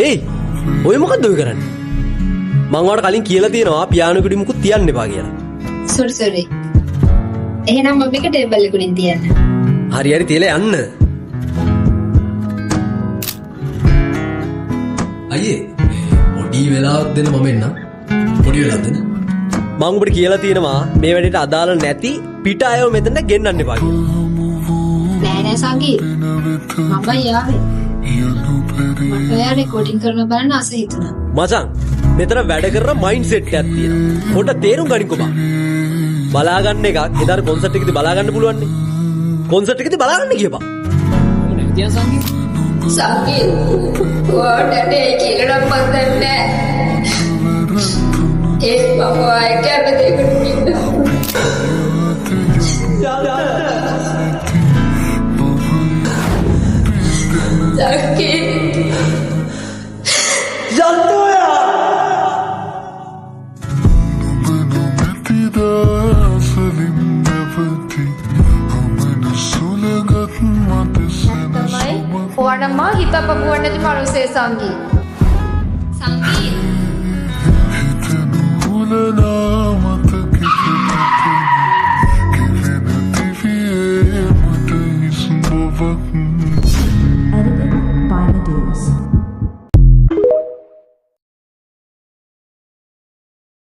ඒයි ඔය මොකක්ද ඔය කරන්නේ? මං ඔයාලට කලින් කියලා තියෙනවා පියානෝ කුඩි මුකුත් තියන්න එපා කියලා. සෝරි. එහෙනම් මම මේක ටේබල් එක උඩින් තියන්න. හරි තියලා යන්න. අයියේ පොඩි වෙලාවක් දෙන්න මම එන්න. පොඩි වෙලාවක් දෙන්න. මං ඔබට කියලා තියෙනවා මේ වැඩේට අදාළ නැති පිට අයව මෙතන ගෙන්නන්න එපා කියලා. නෑ සංගී. මම යාවේ. මට ඔයා රෙකෝඩින් කරන බලන්න ආස හිතුණා. මචං මෙතන වැඩ කරන මයින්ඩ් සෙට් එකක් තියෙනවා. පොඩ තේරුම් ගනින්කෝ බා. බලාගන්න එකක් එදාට කොන්සර්ට් එකේදී බලාගන්න පුළුවන් නේ. කොන්සර්ට් එකේදී බලාගන්න කියපන්. නැවතියන් සංගී. සංගී. ඔයාට ඒ කියලා නම් මන් දන්නේ නෑ. ඒ මම ආයෙ කැමති දෙයකට ඉන්නවා. Jackie. Jantoya. තමයි ඕනම හිත පපුවන්න නැති මනුස්සේ සංගී. සංගී. Give